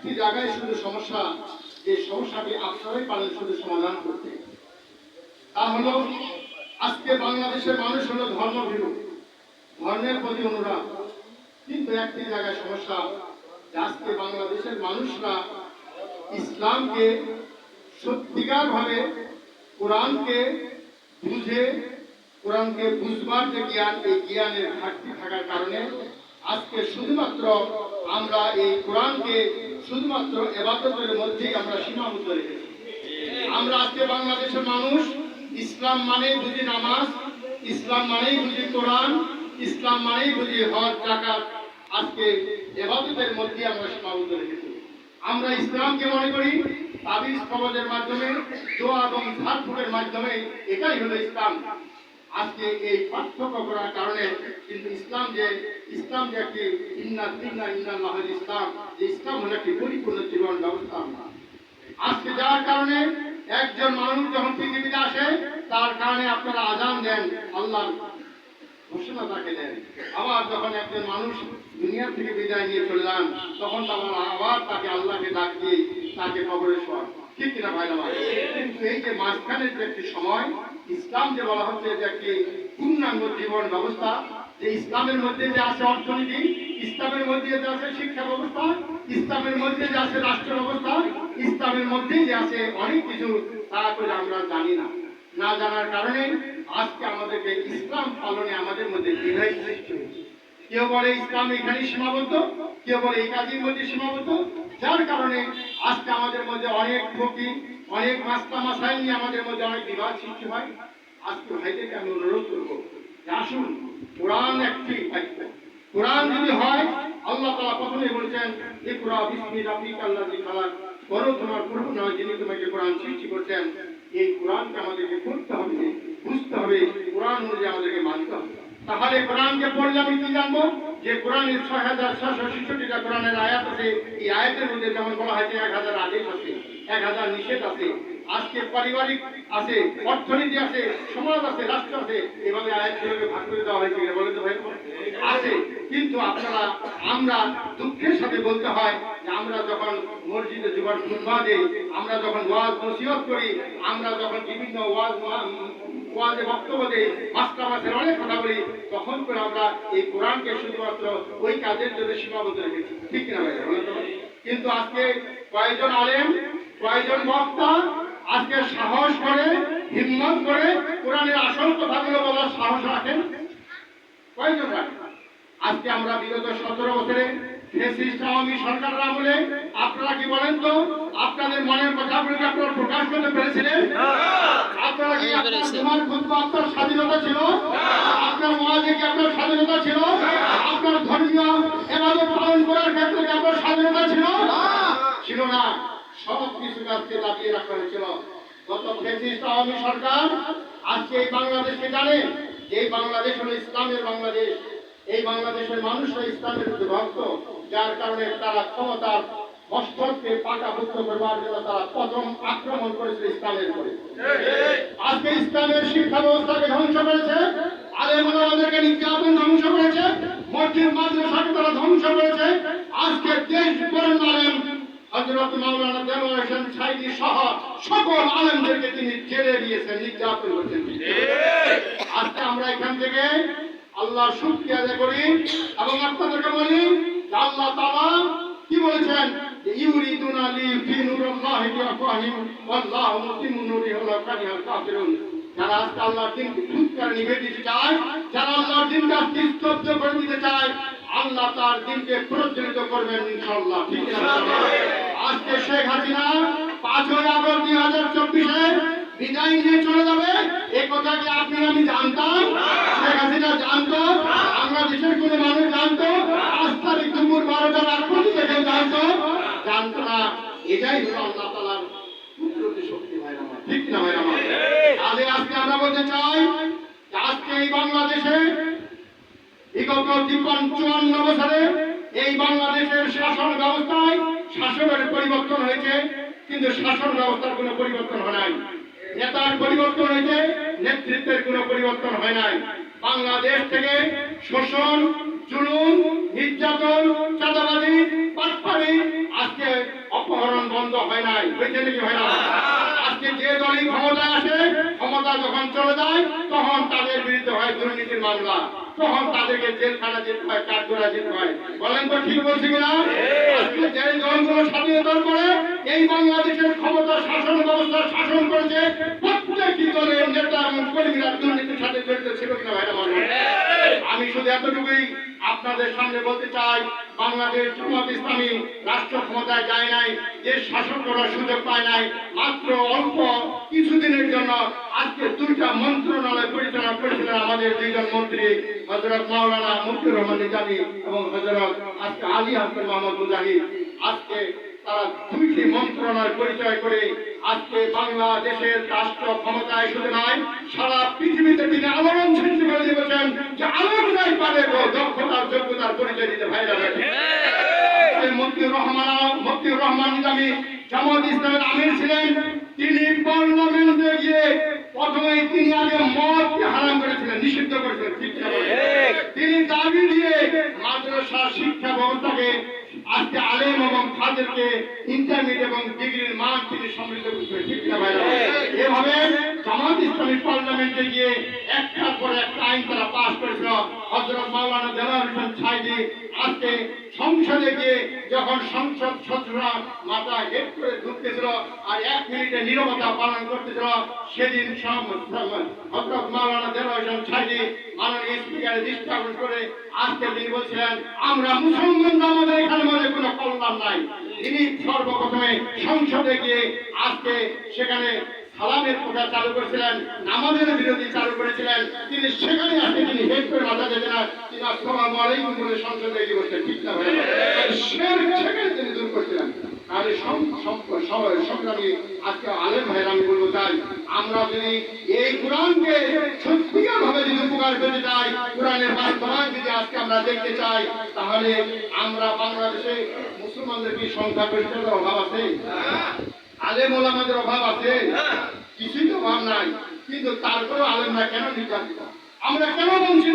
একটি জায়গায় শুধু সমস্যা, যে সমস্যাটি আপনারাই পারেন শুধু সমাধান করতে। তা হলো আজকে বাংলাদেশের মানুষ হলো ধর্মভীরু, ধর্মের প্রতি অনুরাগ, কিন্তু একটি জায়গায় সমস্যা যে আজকে বাংলাদেশের মানুষরা ইসলামকে সত্যিকার ভাবে কোরআনকে বুঝে, কোরআনকে বুঝবার যে জ্ঞান, এই জ্ঞানের ঘাটতি থাকার কারণে আজকে শুধুমাত্র আমরা এই কোরআনকে শুধুমাত্র ইবাদতের মধ্যেই আমরা সীমাবদ্ধ রেখেছি। আমরা আজকে বাংলাদেশের মানুষ ইসলাম মানেই বুঝি নামাজ, ইসলাম মানেই বুঝি কোরআন, ইসলাম মানেই বুঝি হজ যাকাত, আজকে ইবাদতের মধ্যে আমরা সীমাবদ্ধ রেখেছি। আমরা ইসলামকে মনে করি তাবিজ কবজের মাধ্যমে, দোয়া এবং ঝাড়ফুঁকের মাধ্যমে, এটাই হলো ইসলাম। আজকে এই পার্থক্য করার কারণে কিন্তু ইসলাম যে একটি ইসলাম, যে ইসলাম হলো একটি পরিপূর্ণ জীবন ব্যবস্থা। আজকে যার কারণে একজন মানুষ যখন পৃথিবীতে আসে তার কারণে আপনারা আজান দেন, আল্লাহ ঘোষণা তাকে দেন। আবার যখন একজন মানুষ দুনিয়া থেকে বিদায় নিয়ে চলে যান তখন আবার তাকে আল্লাহকে ডাক দিয়ে তাকে কবরে শোয়ান, ঠিক কিনা ভাই? কিন্তু এই যে মাঝখানের যে একটি সময়, ইসলাম যে বলা হচ্ছে যে একটি পূর্ণাঙ্গ জীবন ব্যবস্থা, যে ইসলামের মধ্যে যে আছে অর্থনীতি, ইসলামের মধ্যে যে আছে শিক্ষা ব্যবস্থা, ইসলামের মধ্যে যে আছে রাষ্ট্র ব্যবস্থা, ইসলামের মধ্যে যে আছে অনেক কিছু, তা করে আমরা জানি না। না জানার কারণে আজকে আমাদেরকে ইসলাম পালনে আমাদের মধ্যে বিভেদ সৃষ্টি হয়েছে। কেউ বলে ইসলাম এখানে সীমাবদ্ধ, কেউ বলে এই কাজের মধ্যে সীমাবদ্ধ, যার কারণে আজকে আমাদের মধ্যে অনেক ঠকি, অনেক মাস্তা মাসাইল নিয়ে আমাদের মধ্যে অনেক বিবাদ সৃষ্টি হয়। আজকে ভাইদেরকে আমি অনুরোধ করবো যে আসুন, কোরআন একটি দায়িত্ব। কোরআন যদি হয়, আল্লাহ তাআলা প্রথমে বলেছেন ইকরা বিসমি রাব্বিকাল্লাযী খালাক, পড়ো তোমার প্রভু নয় যিনি তোমাকে কোরআন সৃষ্টি করেছেন। এই কোরআনকে আমাদেরকে পড়তে হবে, বুঝতে হবে, কোরআন অনুযায়ী আমাদেরকে মানতে হবে। তাহলে কোরআনকে পড়লে আমি কি জানবো? যে কোরআনের ৬৬৬৬টা কোরআনের আয়াত আছে, এই আয়াতের মধ্যে যেমন বলা হয়েছে ১০০০ আদেশ আছে, ১০০০ নিষেধ আছে, আজকে পারিবারিক আছে, অর্থনীতি আছে, সমাজ আছে, রাষ্ট্র আছে, এভাবে আয়াতগুলোকে ভাগ করে দেওয়া হয়েছে, বলে তো ভাই আছে। কিন্তু আমরা দুঃখের সাথে বলতে হয় যে আমরা যখন মসজিদে জুমার খুতবা দেই, আমরা যখন ওয়াজ নসিহত করি, আমরা যখন বিভিন্ন ওয়াজে বক্তব্য দেই, মাস্টারমাসের অনেক কথা বলি, তখন করে আমরা এই কোরআনকে শুধুমাত্র ওই কাজের জন্য সীমাবদ্ধ রেখেছি, ঠিক কিনা ভাই? কিন্তু আজকে কয়েকজন আলেম, কয়েকজন বক্তা আজকে সাহস করে, হিম্মত করে কোরআনের আসল কথাগুলো বলার সাহস রাখেন? কয়েকজন রাখেন? আজকে আমরা বিগত ১৭ বছরে ফ্যাসিস্ট আওয়ামী সরকারের আমলে আপনারা কি বলেন তো, আপনাদের মনের কথাগুলো আপনারা প্রকাশ করতে পেরেছিলেন? আপনারা কি আপনার খুতবা আপনার স্বাধীনতা ছিল? আপনার ওয়াজে কি আপনার স্বাধীনতা ছিল? আপনার ধর্মীয় ইবাদত পালন করার ক্ষেত্রে কি আপনার স্বাধীনতা ছিল? ছিল না। সব কিছু আজকে দাবিয়ে রাখা হয়েছিল। গত ফ্যাসিস্ট আওয়ামী সরকার আজকে এই বাংলাদেশকে জানে যে এই বাংলাদেশ হলো ইসলামের বাংলাদেশ, এই বাংলাদেশের মানুষরা ইসলামের প্রতি ভক্ত, যার কারণে তারা ক্ষমতার মস্তককে পাকাভুক্ত করবার জন্য তারা প্রথম আক্রমণ করেছিল ইসলামের উপরে। আজকে ইসলামের শিক্ষা ব্যবস্থাকে ধ্বংস করেছে, আলেম ওলামাদেরকে নির্যাতন ধ্বংস করেছে, মসজিদ মাদ্রাসাকে তারা ধ্বংস করেছে। আজকে দেশ বরেণ্য আলেম হযরত মাওলানা দেলোয়ার হোসেন সাঈদী সহ সকল আলেমদেরকে তিনি জেলে দিয়েছেন, নির্যাতন করেছেন। আজকে আমরা এখান থেকে আল্লাহর শুকরিয়া আদায় করি এবং আপনাদেরকে বলি যে আল্লাহ তাআলা কি বলেছেন, যে ইউরিদুনা লিইউতিউ নূরাল্লাহি বিআফওয়াহিহিম ওয়াল্লাহু মুতিম্মু নূরিহি ওয়ালাউ কারিহাল কাফিরুন। যারা আজকে আল্লাহর দিনকে ধূপ করে নিভে দিতে চায়, যারা আল্লাহর দিনকে আজকে স্তব্ধ করে দিতে চায়, আল্লাহ তার দিনকে প্রজ্বলিত করবেন ইনশাআল্লাহ, ঠিক আছে? আজকে শেখ হাসিনা ৫ই আগস্ট ২০২৪-এ বিদায় নিয়ে চলে যাবে, এই কথা কি আপনি আমি জানতাম? শেখ হাসিনা জানতো? বাংলাদেশের কোন মানুষ জানতো? ৫ তারিখ দুপুর ১২টার আগ পর্যন্ত কেউ জানতো? জানতো না। এটাই হলো আল্লাহ তাআলার কুদরতি শক্তি, ভাই আমার, ঠিক না ভাই আমার? তাহলে আজকে আমরা বলতে চাই যে আজকে এই বাংলাদেশে বিগত ৫৪ বছরে এই বাংলাদেশের শাসন ব্যবস্থায় শাসনের পরিবর্তন হয়েছে, কিন্তু শাসন ব্যবস্থার কোনো পরিবর্তন হয় নাই। নেতার পরিবর্তন হয়েছে, নেতৃত্বের কোনো পরিবর্তন হয় নাই। বাংলাদেশ থেকে শোষণ, জুলুম, নির্যাতন, চাঁদাবাজি, পাটপাড়ি আজকে অপহরণ বন্ধ হয় নাই, হয়েছে নাকি হয় না? আজকে যে দলই ক্ষমতায় আসে, ক্ষমতা যখন চলে যায় তখন তাদের বিরুদ্ধে হয় দুর্নীতির মামলা, তখন তাদেরকে জেলখানা যেতে হয়, কাঠগড়া যেতে হয়। বলেন তো ঠিক বলছি কিনা? আজকে যে দলগুলো স্বাধীনতার পরে এই বাংলাদেশের ক্ষমতা শাসন ব্যবস্থা শাসন করেছে, প্রত্যেকটি দলের নেতা এবং কর্মীরা দুর্নীতির সাথে জড়িত ছিল কিনা ভাইরা বলেন? আমি শুধু এতটুকুই আপনাদের সামনে বলতে চাই, বাংলাদেশ জামাত ইসলামী রাষ্ট্র ক্ষমতায় যায় নাই, দেশ শাসন করার সুযোগ পায় নাই, মাত্র অল্প কিছুদিনের জন্য আজকে দুইটা মন্ত্রণালয় পরিচালনা করেছিলেন আমাদের দুইজন মন্ত্রী, হযরত মাওলানা মুফতিউর রহমান নিজামী এবং হযরত আজকে আলী হাসান মোহাম্মদ মুজাহিদ। আজকে তারা দুইটি মন্ত্রণালয় পরিচয় করে আজকে বাংলাদেশের রাষ্ট্র ক্ষমতায় শুধু নয়, সারা পৃথিবীতে তিনি আলোড়ন সৃষ্টি করে দিয়েছেন যে আলোচনায় পারে দক্ষতার যোগ্যতার পরিচয় দিতে ভাইরা। মুফতিউর রহমান নিজামী জামাত ইসলামের আমির ছিলেন। তিনি পার্লামেন্টে গিয়ে প্রথমেই তিনি আগে মদকে হারাম করেছিলেন, নিষিদ্ধ করেছিলেন। তিনি দাবি দিয়ে মাদ্রাসা শিক্ষা ব্যবস্থাকে আজকে আলেম এবং ফাজিলকে ইন্টারমিডিয়েট এবং ডিগ্রির মান তিনি সমৃদ্ধ করেছিলেন। ঠিক না ভাইরা? এভাবে জামাত ইসলামী পার্লামেন্টে গিয়ে একটার পর একটা আইন তারা পাস করেছিল। হযরত মাওলানা দেলোয়ার হোসেন সাঈদী আজকে সংসদে গিয়ে যখন সংসদ সদস্যরা মাথা হেট করে ঢুকতেছিল আর 1 মিনিটে নীরবতা পালন করতেছিল, সেদিন হযরত মাওলানা দেলোয়ার হোসেন সাঈদী মাননীয় স্পিকারের দৃষ্টি আকর্ষণ করে আজকে তিনি বলছিলেন, আমরা মুসলমান, আমাদের এখানে মধ্যে কোনো কল্যাণ নাই। তিনি সর্বপ্রথমে সংসদে গিয়ে আজকে সেখানে সালামের কথা চালু করেছিলেন, নামাজের বিরোধী চালু করেছিলেন। তিনি সেখানে আসে তিনি হেড করে মাথা যেতেন না, তিনি আসসালামু আলাইকুম বলে সংসদে এগিয়ে বসতেন। ঠিক না ভাই? সেখানে তিনি দূর করছিলেন। তাহলে সংগ্রামী আজকে আলেম ভাইয়ের আমি বলবো চাই, আমরা যদি এই কোরআনকে সত্যিকার ভাবে যদি উপকার পেতে চাই, কোরআনের বাস্তবায়ন যদি আজকে আমরা দেখতে চাই, তাহলে আমরা বাংলাদেশে মুসলমানদের কি সংখ্যা গরিষ্ঠতার অভাব আছে? আলেম ওলামাদের অভাব আছে? কিছুই তো অভাব নাই। কিন্তু তারপরেও আলেমরা কেন নির্যাতিত, আমরা কেন বঞ্চিত?